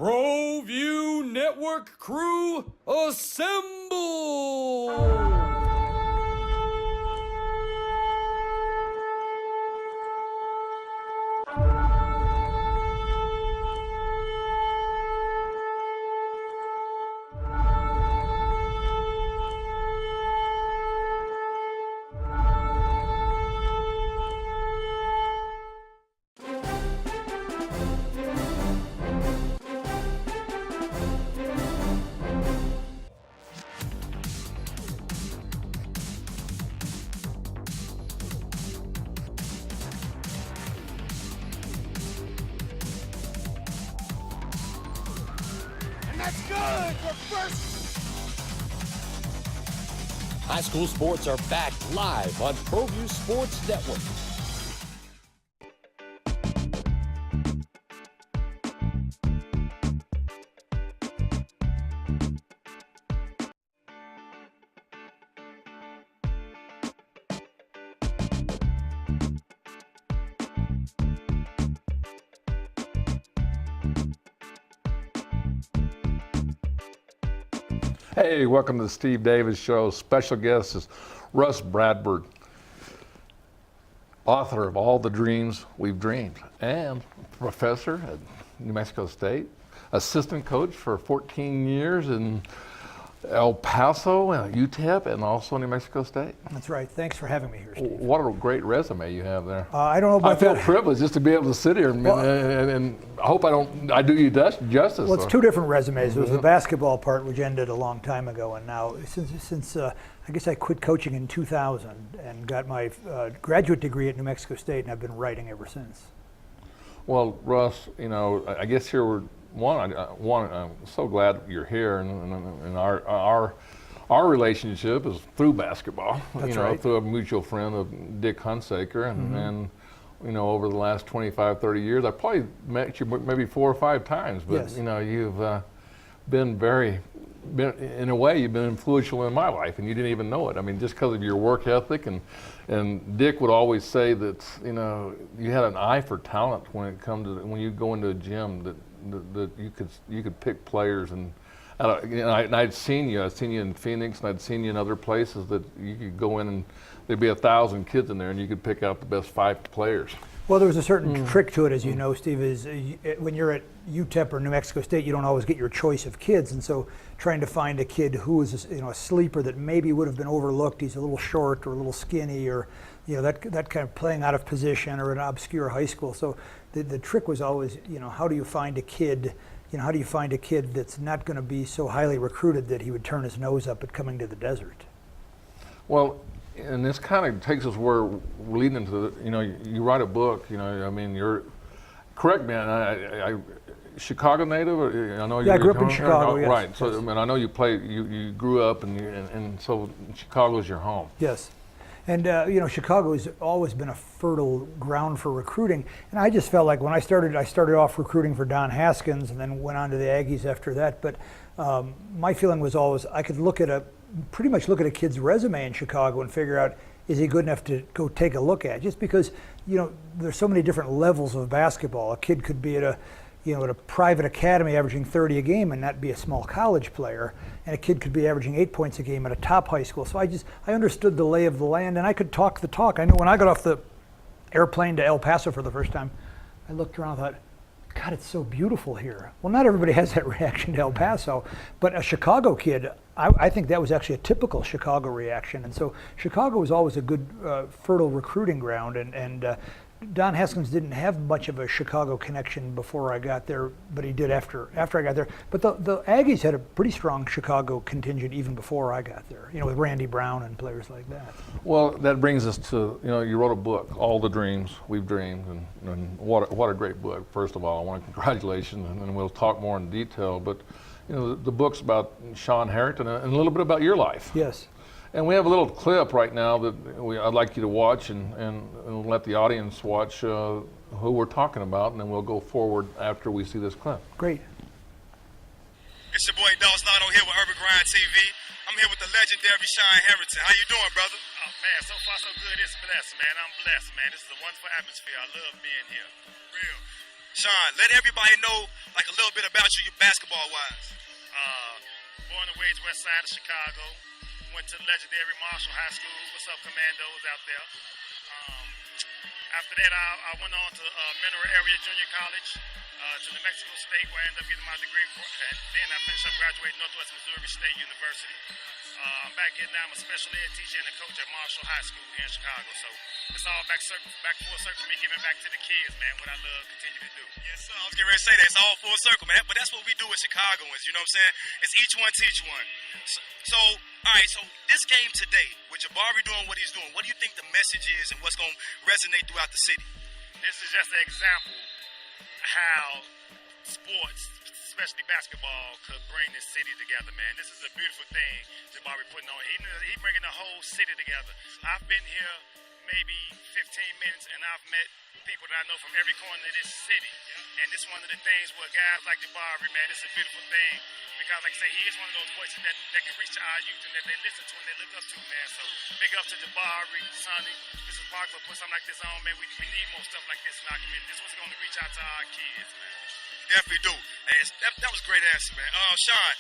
Proview Network crew, assemble! That's good for first. High school sports are back live on Proview Sports Network. Hey, welcome to the Steve Davis Show. Special guest is Russ Bradburd, author of All the Dreams We've Dreamed, and professor at New Mexico State, assistant coach for 14 years in El Paso, UTEP, and also New Mexico State. That's right. Thanks for having me here, Steve. What a great resume you have there. I don't know about I feel that. privileged just to be able to sit here and I hope I do you justice. Well, it's two different resumes. There was the basketball part, which ended a long time ago, and now since I guess I quit coaching in 2000 and got my graduate degree at New Mexico State, and I've been writing ever since. Well, Russ, I guess here we're I'm so glad you're here, and our relationship is through basketball. That's right. Through a mutual friend of Dick Hunsaker, and over the last 25, 30 years, I probably met you maybe 4 or 5 times, but yes. You've been in a way, you've been influential in my life, and you didn't even know it. I mean, just because of your work ethic, and Dick would always say that you had an eye for talent when you go into a gym that you could pick players, and I'd seen you in Phoenix, and I'd seen you in other places that you could go in and there'd be 1,000 kids in there, and you could pick out the best 5 players. Well, there was a certain trick to it, as you know, Steve, is when you're at UTEP or New Mexico State, you don't always get your choice of kids, and so trying to find a kid who is a sleeper that maybe would have been overlooked, he's a little short or a little skinny, or that kind of playing out of position, or an obscure high school. So the trick was always, how do you find a kid? How do you find a kid that's not going to be so highly recruited that he would turn his nose up at coming to the desert? Well, and this kind of takes us where we're leading into you write a book, you're, correct me, I Chicago native, or I know I grew up in Chicago, yes. Right, so yes. I know you grew up, and so Chicago's your home. Yes. And Chicago has always been a fertile ground for recruiting, and I just felt like when I started off recruiting for Don Haskins, and then went on to the Aggies after that. But my feeling was always I could pretty much look at a kid's resume in Chicago and figure out, is he good enough to go take a look at? Just because there's so many different levels of basketball. A kid could be at a private academy averaging 30 a game and not be a small college player, and a kid could be averaging 8 points a game at a top high school. So I understood the lay of the land, and I could talk the talk. I knew when I got off the airplane to El Paso for the first time, I looked around and thought, God, it's so beautiful here. Well, not everybody has that reaction to El Paso, but a Chicago kid, I think that was actually a typical Chicago reaction. And so Chicago was always a good, fertile recruiting ground, and Don Haskins didn't have much of a Chicago connection before I got there, but he did after I got there. But the Aggies had a pretty strong Chicago contingent even before I got there, with Randy Brown and players like that. Well, that brings us to, you wrote a book, All the Dreams We've Dreamed, and what a great book. First of all, I want to congratulate you, and we'll talk more in detail. But, the book's about Sean Harrington and a little bit about your life. Yes. And we have a little clip right now that I'd like you to watch and let the audience watch who we're talking about, and then we'll go forward after we see this clip. Great. It's your boy Dawes Lotto here with Urban Grind TV. I'm here with the legendary Sean Harrington. How you doing, brother? Oh, man, so far so good. It's blessed, man. I'm blessed, man. This is a wonderful atmosphere. I love being here. Real. Sean, let everybody know like a little bit about you, basketball-wise. Born and raised west side of Chicago. Went to legendary Marshall High School. What's up, Commandos out there? After that, I went on to Mineral Area Junior College, to New Mexico State, where I ended up getting my degree. And then I finished up graduating Northwest Missouri State University. I'm back here now. I'm a special ed teacher and a coach at Marshall High School here in Chicago. So it's all back full circle for me, giving back to the kids, man, what I love, continue to do. Yes, sir. I was getting ready to say that. It's all full circle, man. But that's what we do as Chicagoans, you know what I'm saying? It's each one teach one. So all right, so this game today, with Jabari doing what he's doing, what do you think the message is and what's going to resonate throughout the city? This is just an example how sports, especially basketball, could bring this city together, man. This is a beautiful thing Jabari putting on. He bringing the whole city together. I've been here maybe 15 minutes, and I've met people that I know from every corner of this city. And this is one of the things where guys like Jabari, man, it's a beautiful thing. Because, like I say, he is one of those voices that can reach to our youth and that they listen to and they look up to, man. So, big up to Jabari, Sonny, Mrs. Parker, put something like this on, man. We need more stuff like this in our community. This was going to reach out to our kids, man. Definitely do. And that was a great answer, man. Sean,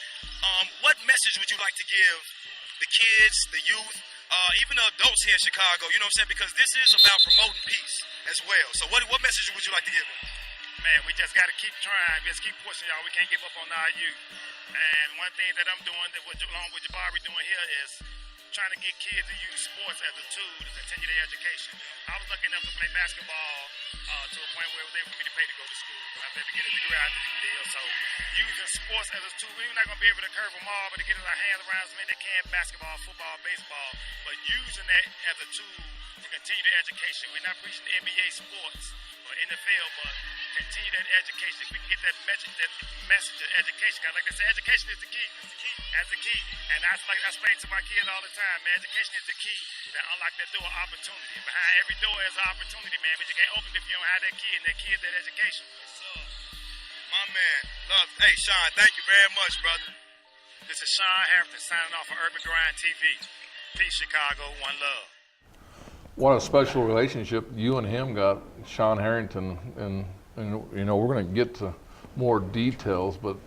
what message would you like to give the kids, the youth, even the adults here in Chicago? You know what I'm saying? Because this is about promoting peace as well. So what message would you like to give them? Man, we just got to keep trying. Just keep pushing, y'all. We can't give up on our youth. And one thing that I'm doing, along with Jabari doing here, is trying to get kids to use sports as a tool to continue their education. I was lucky enough to play basketball to a point where it was able for me to pay to go to school. I was able to get a degree out of the deal. So using sports as a tool, we're not going to be able to curve them all, but to get our hands around as many that can, basketball, football, baseball, but using that as a tool to continue the education. We're not preaching the NBA sports or NFL, but continue that education. If we can get that message of education, because like I said, education is the key. That's the key. And that's like I explain to my kids all the time, man. Education is the key that unlock that door of opportunity. Behind every door is an opportunity, man, but you can't open it if you don't have that key, and that key is that education. My man, love. Hey, Sean, thank you very much, brother. This is Sean Harrington signing off for Urban Grind TV. Peace, Chicago. One love. What a special relationship you and him got, Sean Harrington, and you know, we're going to get to more details, but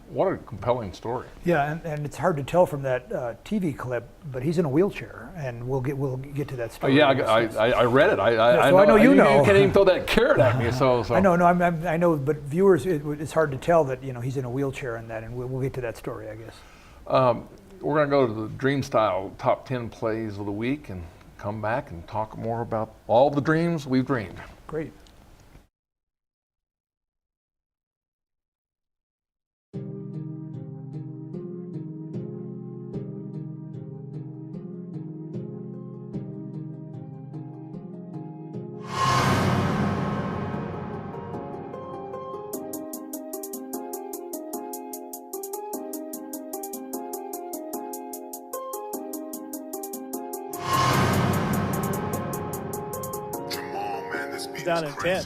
what a compelling story. Yeah, and it's hard to tell from that TV clip, but he's in a wheelchair, and we'll get to that story. Yeah, I read it. So I know you know. You can't even throw that carrot at me. So. I know, I know, but viewers, it's hard to tell that he's in a wheelchair and that, and we'll get to that story, I guess. We're going to go to the Dream Style Top 10 Plays of the Week and come back and talk more about all the dreams we've dreamed. Great. Down in 10.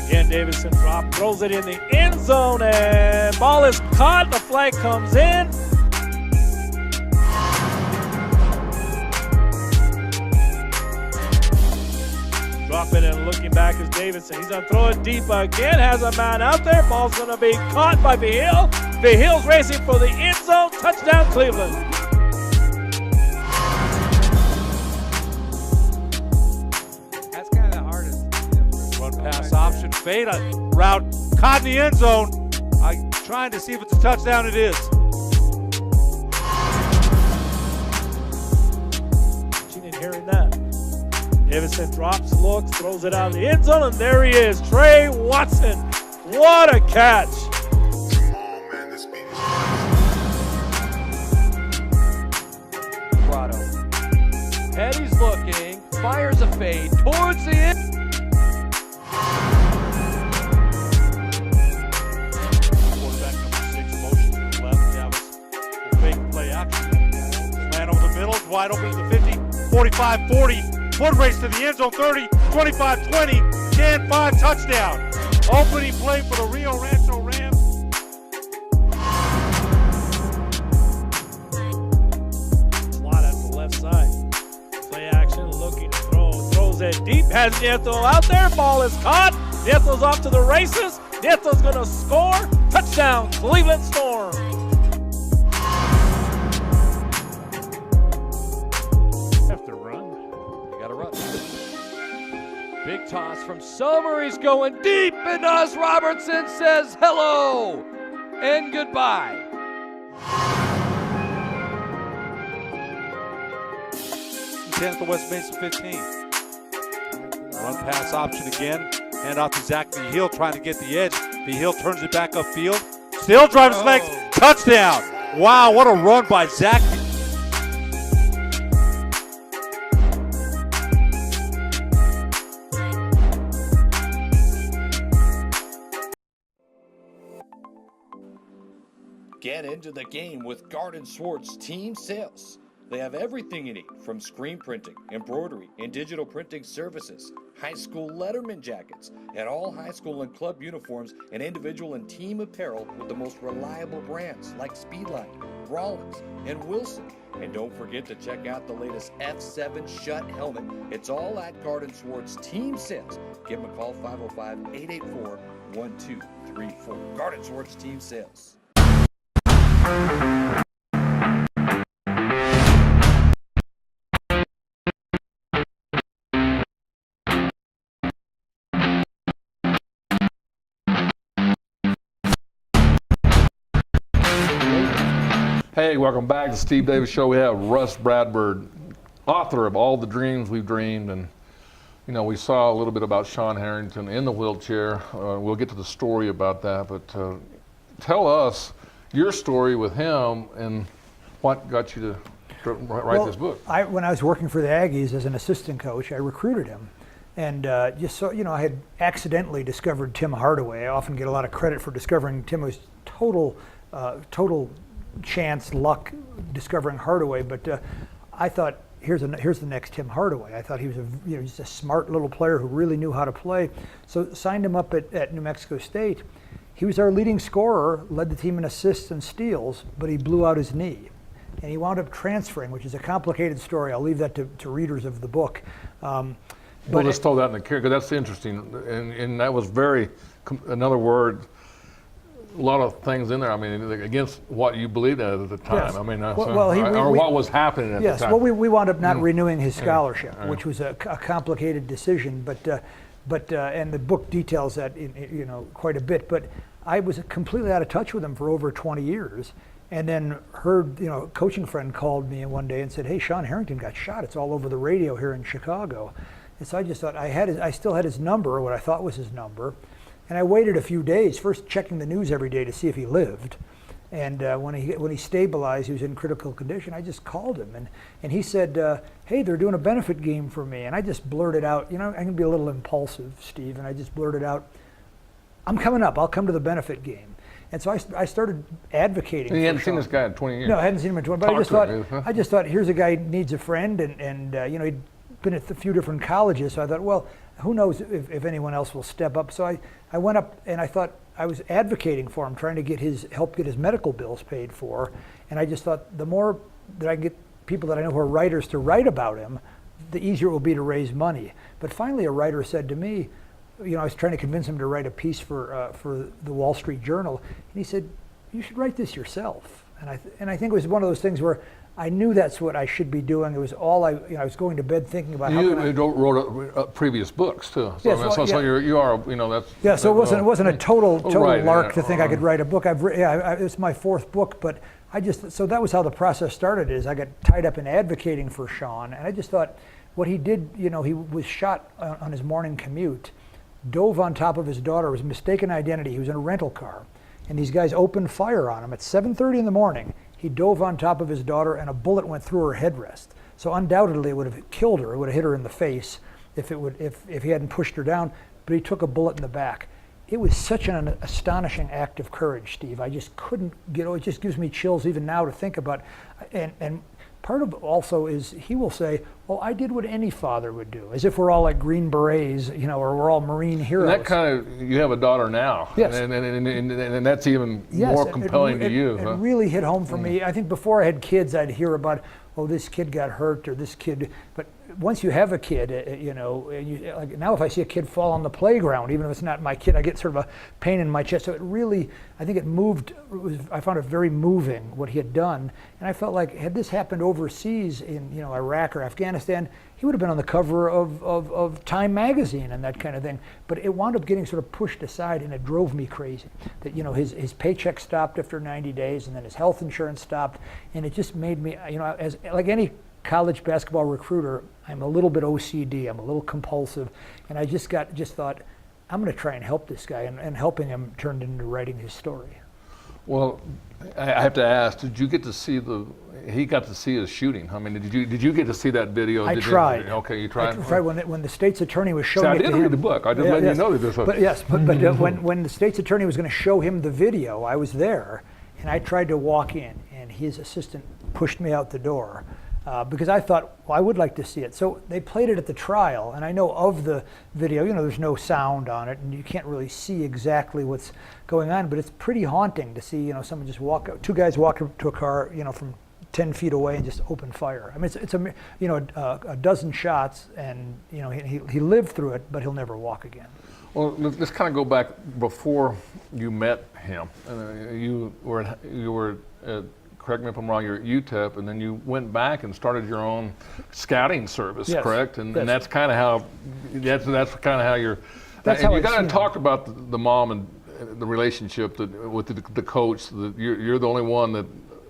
Again, Davidson drop, throws it in the end zone, and ball is caught. The flag comes in. Drop it and looking back is Davidson. He's going to throw it deep again. Has a man out there. Ball's going to be caught by Vihil. Vihil's racing for the end zone. Touchdown, Cleveland. Pass option, fade a route, caught in the end zone. I'm trying to see if it's a touchdown. It is. She didn't hear that. Davidson drops, looks, throws it out in the end zone, and there he is, Trey Watson. What a catch! Prado. Eddie's looking, fires a fade towards the end. Wide open to the 50, 45, 40, foot race to the end zone, 30, 25, 20, 10, 5, touchdown. Opening play for the Rio Rancho Rams. Slot at the left side. Play action, looking to throw, throws it deep, has Nieto out there, ball is caught Nieto's off to the races. Nieto's going to score. Touchdown, Cleveland Storm. Have to run. You got to run. Big toss from Summer. He's going deep, and Oz Robertson says hello and goodbye. At the West Mason 15. Run pass option again. Hand off to Zach Behill trying to get the edge. Behill turns it back upfield. Still drives his legs. Touchdown. Wow, what a run by Zach. Get into the game with Garden Swartz Team Sales. They have everything you need, from screen printing, embroidery, and digital printing services, high school letterman jackets, and all high school and club uniforms and individual and team apparel with the most reliable brands like Speedline, Rawlins, and Wilson. And don't forget to check out the latest F7 Shut helmet. It's all at Garden Swartz Team Sales. Give them a call, 505-884-1234. Garden Swartz Team Sales. Hey, welcome back to the Steve Davis Show. We have Russ Bradburd, author of All the Dreams We've Dreamed. And, you know, we saw a little bit about Sean Harrington in the wheelchair. We'll get to the story about that. But tell us your story with him and what got you to write this book. When I was working for the Aggies as an assistant coach, I recruited him. And just so, you know, I had accidentally discovered Tim Hardaway. I often get a lot of credit for discovering Tim. It was total chance, luck, discovering Hardaway, but I thought, here's the next Tim Hardaway. I thought he was just a smart little player who really knew how to play. So signed him up at New Mexico State. He was our leading scorer, led the team in assists and steals, but he blew out his knee. And he wound up transferring, which is a complicated story. I'll leave that to readers of the book. Well, let's throw that in the care, because that's interesting. And that was another word, a lot of things in there. I mean, against what you believed at the time. Yes. I mean, what was happening at the time. Yes. Well, we wound up not renewing his scholarship, which was a complicated decision. But and the book details that quite a bit. But I was completely out of touch with him for over 20 years, and then heard a coaching friend called me one day and said, "Hey, Sean Harrington got shot. It's all over the radio here in Chicago." And so I just thought I still had his number, or what I thought was his number. And I waited a few days, first checking the news every day to see if he lived. And when he stabilized, he was in critical condition, I just called him. And he said, hey, they're doing a benefit game for me. And I just blurted out, I can be a little impulsive, Steve, and I just blurted out, I'm coming up, I'll come to the benefit game. And so I started advocating. And you hadn't seen this guy in 20 years? No, I hadn't seen him in 20 years. But I just thought, here's a guy who needs a friend, and he'd been at a few different colleges, so I thought, well, who knows if anyone else will step up. So I went up and I thought I was advocating for him, trying to help get his medical bills paid for. And I just thought the more that I get people that I know who are writers to write about him, the easier it will be to raise money. But finally a writer said to me, I was trying to convince him to write a piece for the Wall Street Journal. And he said, you should write this yourself. And I think it was one of those things where I knew that's what I should be doing. It was all I was going to bed thinking about. You wrote previous books too. So, yes, you are, that's. Yeah, so it wasn't a total lark to think I could write a book. It's my fourth book, but so that was how the process started. Is I got tied up in advocating for Sean, and I just thought what he did. He was shot on his morning commute, dove on top of his daughter. It was a mistaken identity. He was in a rental car, and these guys opened fire on him at 7:30 in the morning. He dove on top of his daughter, and a bullet went through her headrest. So undoubtedly, it would have killed her. It would have hit her in the face if he hadn't pushed her down. But he took a bullet in the back. It was such an astonishing act of courage, Steve. I just couldn't it just gives me chills even now to think about. And part of it also is he will say, "Well, I did what any father would do," as if we're all like Green Berets, or we're all Marine heroes. And that kind of, you have a daughter now, yes, and that's even more compelling to you. It really hit home for me. I think before I had kids, I'd hear about, oh, this kid got hurt or this kid. But once you have a kid, you know, and you, like now if I see a kid fall on the playground, even if it's not my kid, I get sort of a pain in my chest. So it really, I think it moved. I found it very moving what he had done, and I felt like had this happened overseas in, you know, Iraq or Afghanistan, he would have been on the cover of Time magazine and that kind of thing. But it wound up getting sort of pushed aside, and it drove me crazy. That, you know, his paycheck stopped after 90 days, and then his health insurance stopped, and it just made me, you know, as like any college basketball recruiter, I'm a little bit OCD. I'm a little compulsive, and I just thought, I'm going to try and help this guy, and helping him turned into writing his story. Well, I have to ask, did you get to see he got to see his shooting? I mean, did you get to see that video? I tried. Okay, you tried? I tried when the state's attorney was showing I didn't read the book. I just let you know that this was. But yes, but when the state's attorney was going to show him the video, I was there, and I tried to walk in, and his assistant pushed me out the door. Because I thought, well, I would like to see it. So they played it at the trial, and I know of the video, you know, there's no sound on it, and you can't really see exactly what's going on, but it's pretty haunting to see, you know, someone just two guys walk up to a car, you know, from 10 feet away and just open fire. I mean, it's a, you know, a dozen shots, and, you know, he lived through it, but he'll never walk again. Well, let's kind of go back before you met him. You were at, correct me if I'm wrong, you're at UTEP, and then you went back and started your own scouting service, yes. correct? And, yes. and that's kind of how you're. That's and how you got to it's, talk about the mom and the relationship with the coach. You're the only one that,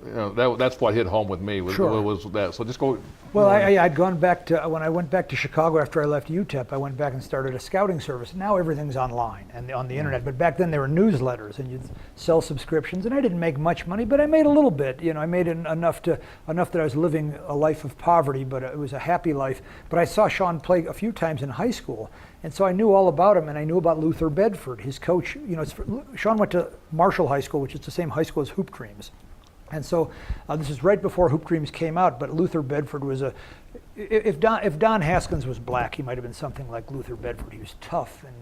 you know, that's what hit home with me was that. So just go. Well, I'd gone back to, when I went back to Chicago after I left UTEP, I went back and started a scouting service. Now everything's online and on the internet, but back then there were newsletters and you'd sell subscriptions, and I didn't make much money, but I made a little bit. You know, I made enough that I was living a life of poverty, but it was a happy life. But I saw Sean play a few times in high school, and so I knew all about him, and I knew about Luther Bedford, his coach. You know, Sean went to Marshall High School, which is the same high school as Hoop Dreams. And so this is right before Hoop Dreams came out, but Luther Bedford was if Don Haskins was black, he might have been something like Luther Bedford. He was tough and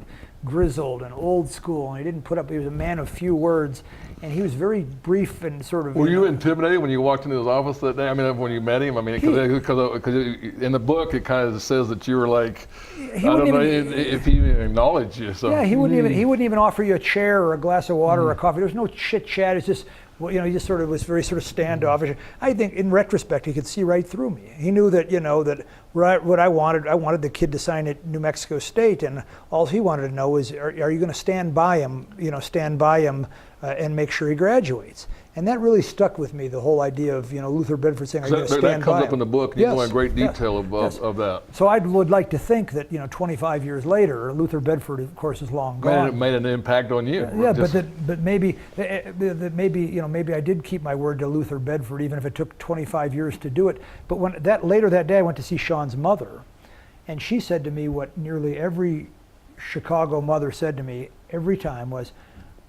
grizzled and old school, and he was a man of few words, and he was very brief and sort of. Were you intimidated when you walked into his office that day? I mean, when you met him? I mean, because in the book it kind of says that you were like, I don't know if he even acknowledged you. So. Yeah, he wouldn't even offer you a chair or a glass of water or a coffee. There was no chit chat. It's just, well, you know, he just sort of was very sort of standoffish. I think in retrospect, he could see right through me. He knew that, you know, that what I wanted the kid to sign at New Mexico State, and all he wanted to know is, are you going to stand by him, and make sure he graduates? And that really stuck with me, the whole idea of, you know, Luther Bedford saying, are you going to stand by him? That comes up in the book, and you go in great detail of that. So I would like to think that, you know, 25 years later, Luther Bedford, of course, is long gone. Made an impact on you. Yeah, but maybe you know, maybe I did keep my word to Luther Bedford, even if it took 25 years to do it. But later that day, I went to see Sean's mother, and she said to me what nearly every Chicago mother said to me every time was,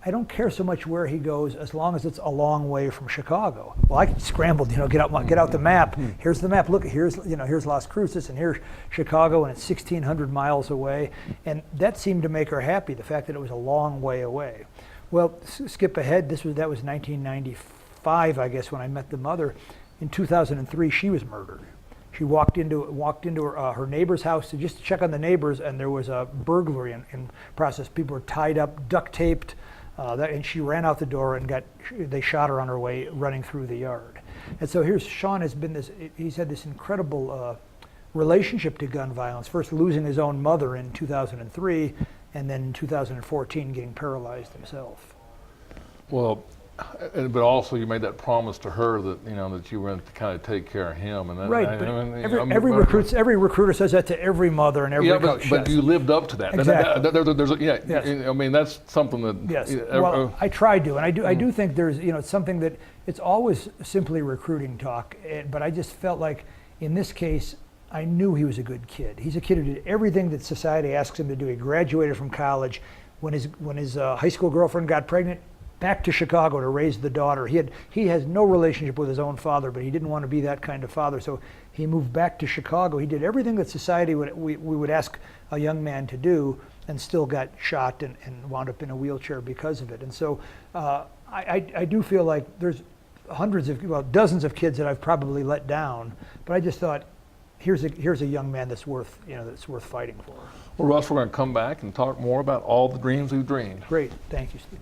I don't care so much where he goes as long as it's a long way from Chicago. Well, I scrambled, you know, get out the map. Here's the map. Look, here's Las Cruces, and here's Chicago, and it's 1,600 miles away. And that seemed to make her happy, the fact that it was a long way away. Well, skip ahead. That was 1995, I guess, when I met the mother. In 2003, she was murdered. She walked into her neighbor's house to just check on the neighbors, and there was a burglary in process. People were tied up, duct taped. And she ran out the door and they shot her on her way running through the yard. And so here's Sean he's had this incredible relationship to gun violence, first losing his own mother in 2003, and then in 2014 getting paralyzed himself. Well, but also you made that promise to her that, you know, that you were going to kind of take care of him. And right, every recruiter says that to every mother and every coach. But you lived up to that. Exactly. Yes. I mean, that's something that. Yes. Well, I try to, and I do think there's, you know, it's something that it's always simply recruiting talk. But I just felt like in this case, I knew he was a good kid. He's a kid who did everything that society asks him to do. He graduated from college. When his high school girlfriend got pregnant, back to Chicago to raise the daughter. He has no relationship with his own father, but he didn't want to be that kind of father, so he moved back to Chicago. He did everything that society we would ask a young man to do, and still got shot and wound up in a wheelchair because of it. And so I do feel like there's dozens of kids that I've probably let down, but I just thought, here's a young man that's worth fighting for. Well, Russ, we're going to come back and talk more about all the dreams we've dreamed. Great, thank you, Steve.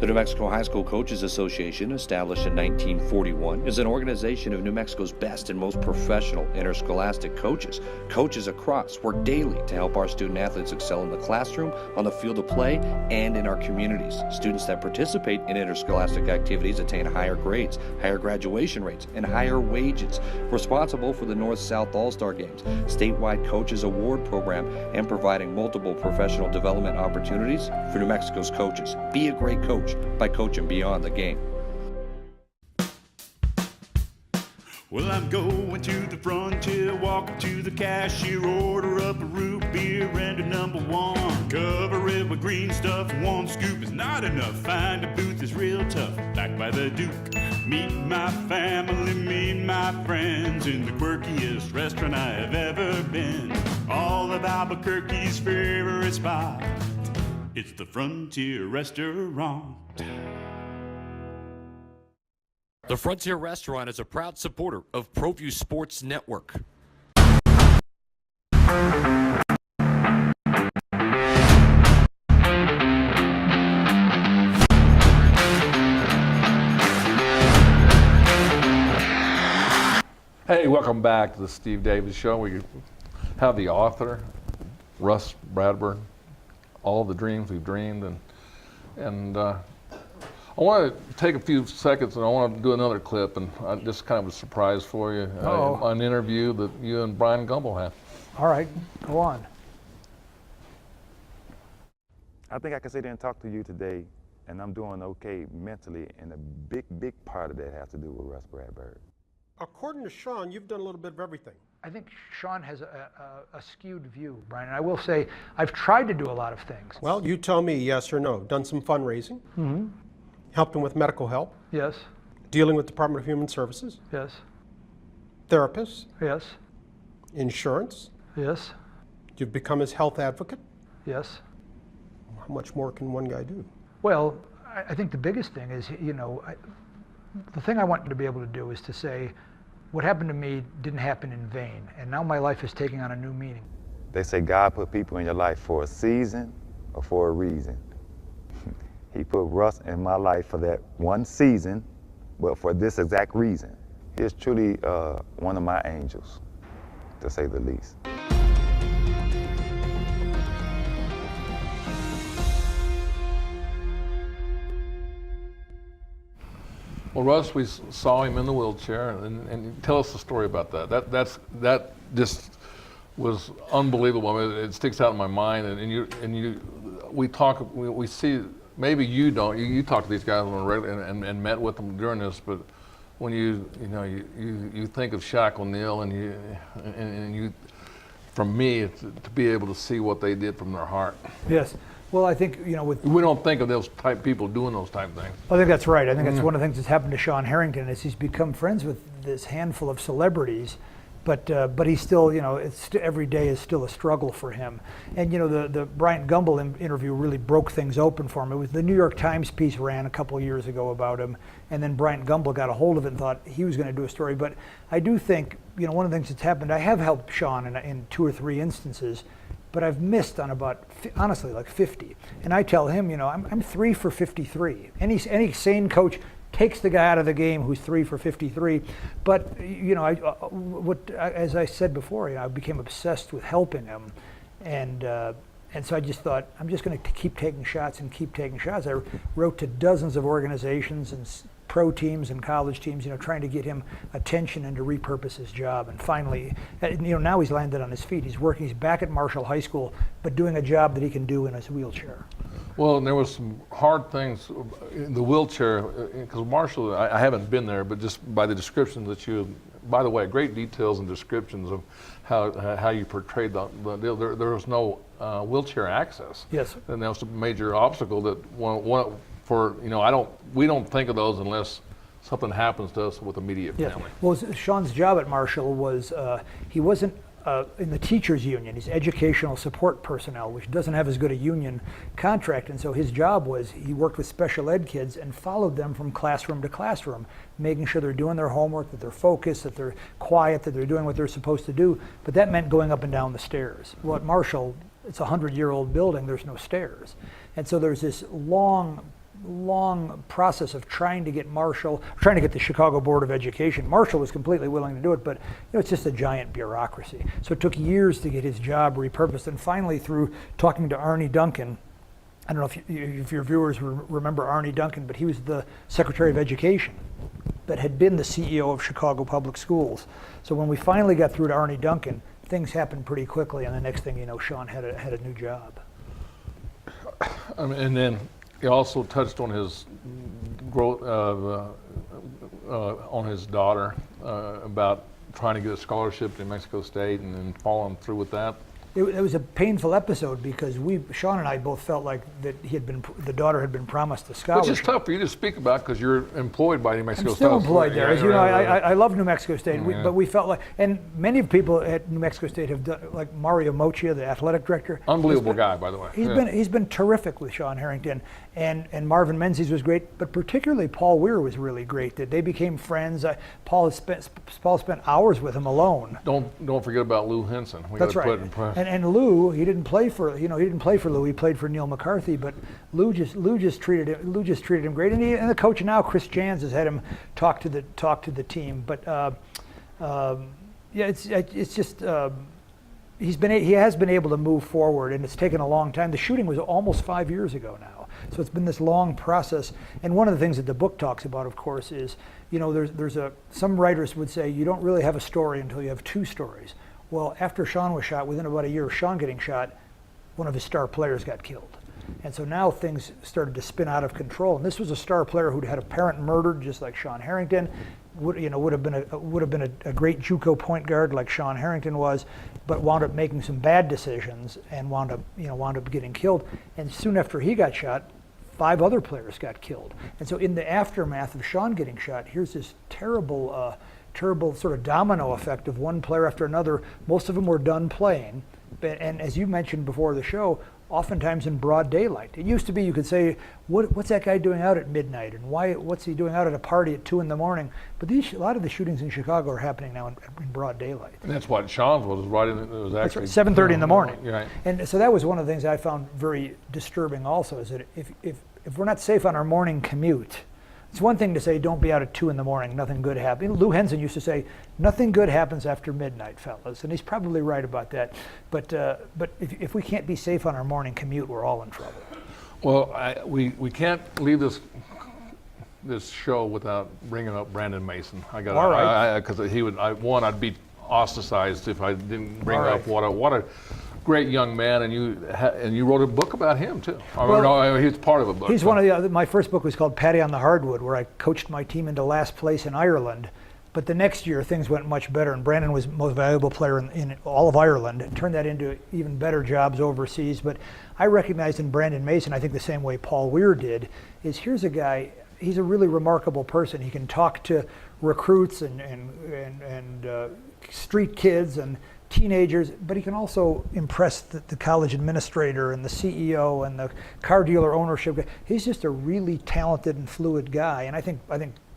The New Mexico High School Coaches Association, established in 1941, is an organization of New Mexico's best and most professional interscholastic coaches. Coaches across work daily to help our student athletes excel in the classroom, on the field of play, and in our communities. Students that participate in interscholastic activities attain higher grades, higher graduation rates, and higher wages. Responsible for the North-South All-Star Games, statewide Coaches Award Program, and providing multiple professional development opportunities for New Mexico's coaches. Be a great coach by coaching beyond the game. Well, I'm going to the frontier, walking to the cashier, order up a root beer and a number one. Cover it with green stuff, one scoop is not enough. Find a booth is real tough, back by the Duke. Meet my family, meet my friends in the quirkiest restaurant I have ever been. All of Albuquerque's favorite spot, it's the Frontier Restaurant. The Frontier Restaurant is a proud supporter of Proview Sports Network. Hey, welcome back to the Steve Davis Show. We have the author, Russ Bradburd, all the dreams we've dreamed, and I want to take a few seconds and I want to do another clip, and just kind of a surprise for you. An interview that you and Brian Gumbel had. All right, go on. I think I can sit there and talk to you today, and I'm doing okay mentally, and a big part of that has to do with Russ Bradburd. According to Sean, you've done a little bit of everything. I think Sean has a skewed view, Brian. And I will say, I've tried to do a lot of things. Well, you tell me yes or no. Done some fundraising. Mm-hmm. Helped him with medical help. Yes. Dealing with Department of Human Services. Yes. Therapists. Yes. Insurance. Yes. You've become his health advocate. Yes. How much more can one guy do? Well, I think the biggest thing is, the thing I want to be able to do is to say, what happened to me didn't happen in vain, and now my life is taking on a new meaning. They say God put people in your life for a season or for a reason. He put Russ in my life for that one season, but for this exact reason. He is truly one of my angels, to say the least. Well, Russ, we saw him in the wheelchair, and tell us the story about that. That just was unbelievable. I mean, it sticks out in my mind, we see. Maybe you don't. You talk to these guys on a regular and met with them during this, but when you think of Shaq O'Neal and you, from me, to be able to see what they did from their heart. Yes. Well, I think, we don't think of those type people doing those type things. I think that's right. I think that's one of the things that's happened to Sean Harrington is he's become friends with this handful of celebrities, but he's still, every day is still a struggle for him. And the Bryant Gumbel interview really broke things open for him. It was the New York Times piece ran a couple of years ago about him, and then Bryant Gumbel got a hold of it and thought he was going to do a story. But I do think, one of the things that's happened, I have helped Sean in 2 or 3 instances, but I've missed on about, honestly, like 50. And I tell him, I'm 3 for 53. Any sane coach takes the guy out of the game who's 3 for 53. But as I said before, I became obsessed with helping him, and so I just thought I'm just going to keep taking shots and keep taking shots. I wrote to dozens of organizations and pro teams and college teams, trying to get him attention and to repurpose his job. And finally, now he's landed on his feet. He's working. He's back at Marshall High School, but doing a job that he can do in his wheelchair. Well, and there was some hard things in the wheelchair, because Marshall, I haven't been there, but just by the descriptions that by the way, great details and descriptions of how you portrayed the deal. There was no wheelchair access. Yes. And that was a major obstacle that we don't think of those unless something happens to us with immediate family. Well, Sean's job at Marshall was he wasn't in the teachers union. He's educational support personnel, which doesn't have as good a union contract. And so his job was he worked with special ed kids and followed them from classroom to classroom, making sure they're doing their homework, that they're focused, that they're quiet, that they're doing what they're supposed to do. But that meant going up and down the stairs. Well, at Marshall, it's a 100-year-old building, there's no stairs. And so there's this long process of trying to get the Chicago Board of Education. Marshall was completely willing to do it, but it's just a giant bureaucracy. So it took years to get his job repurposed, and finally through talking to Arnie Duncan. I don't know if your viewers remember Arnie Duncan, but he was the Secretary of Education that had been the CEO of Chicago Public Schools. So when we finally got through to Arnie Duncan, things happened pretty quickly, and the next thing you know, Sean had a new job. And then he also touched on his growth on his daughter about trying to get a scholarship to New Mexico State and then following through with that. It was a painful episode because Sean and I both felt like that the daughter had been promised a scholarship. Which is tough for you to speak about because you're employed by New Mexico State. I'm still employed there. As you know, I love New Mexico State, Yeah. but we felt like, and many people at New Mexico State have done, like Mario Mochia, the athletic director. Unbelievable guy, by the way. He's been terrific with Sean Harrington, and Marvin Menzies was great, but particularly Paul Weir was really great. That they became friends. Paul spent hours with him alone. Don't forget about Lou Henson. That's right. And Lou, he didn't play for Lou. He played for Neil McCarthy, but Lou just treated him great. And the coach now, Chris Jans, has had him talk to the team. But it's just he has been able to move forward, and it's taken a long time. The shooting was almost 5 years ago now, so it's been this long process. And one of the things that the book talks about, of course, is some writers would say you don't really have a story until you have two stories. Well, after Sean was shot, within about a year of Sean getting shot, one of his star players got killed. And so now things started to spin out of control. And this was a star player who'd had a parent murdered, just like Sean Harrington. Would have been a great JUCO point guard like Sean Harrington was, but wound up making some bad decisions and wound up getting killed. And soon after he got shot, 5 other players got killed. And so in the aftermath of Sean getting shot, here's this terrible sort of domino effect of one player after another. Most of them were done playing, and as you mentioned before the show, oftentimes in broad daylight. It used to be you could say, what's that guy doing out at midnight, and what's he doing out at a party at 2 a.m? But a lot of the shootings in Chicago are happening now in broad daylight. And that's what Sean's was right in. It was actually 7:30 in the morning. Right. And so that was one of the things I found very disturbing. Also, is that if we're not safe on our morning commute. It's one thing to say, don't be out at 2 a.m, nothing good happens. Lou Henson used to say, nothing good happens after midnight, fellas. And he's probably right about that. But if we can't be safe on our morning commute, we're all in trouble. Well, we can't leave this show without bringing up Brandon Mason. All right. Because I'd be ostracized if I didn't bring All up right. what a great young man, and you wrote a book about him too. He's part of a book. He's one of the. My first book was called Paddy on the Hardwood, where I coached my team into last place in Ireland. But the next year things went much better, and Brandon was the most valuable player in all of Ireland. It turned that into even better jobs overseas. But I recognized in Brandon Mason, I think the same way Paul Weir did, is here's a guy. He's a really remarkable person. He can talk to recruits and street kids and teenagers, but he can also impress the college administrator and the CEO and the car dealer ownership guy. He's just a really talented and fluid guy, and I think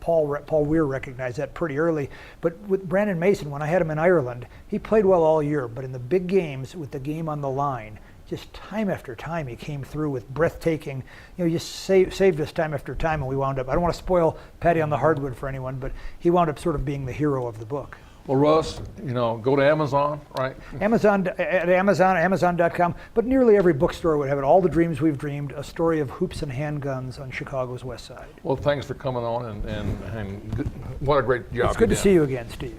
Paul Weir recognized that pretty early. But with Brandon Mason, when I had him in Ireland, he played well all year, but in the big games with the game on the line, just time after time he came through with breathtaking, he just saved us time after time, and we wound up, I don't want to spoil Paddy on the Hardwood for anyone, but he wound up sort of being the hero of the book. Well, Russ, go to Amazon, right? Amazon.com, but nearly every bookstore would have it. All the Dreams We've Dreamed, a story of hoops and handguns on Chicago's West Side. Well, thanks for coming on, and good, what a great job. It's good to see you again, Steve.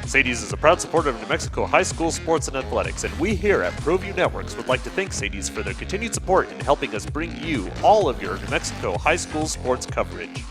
Sadie's is a proud supporter of New Mexico high school sports and athletics, and we here at Proview Networks would like to thank Sadie's for their continued support in helping us bring you all of your New Mexico high school sports coverage.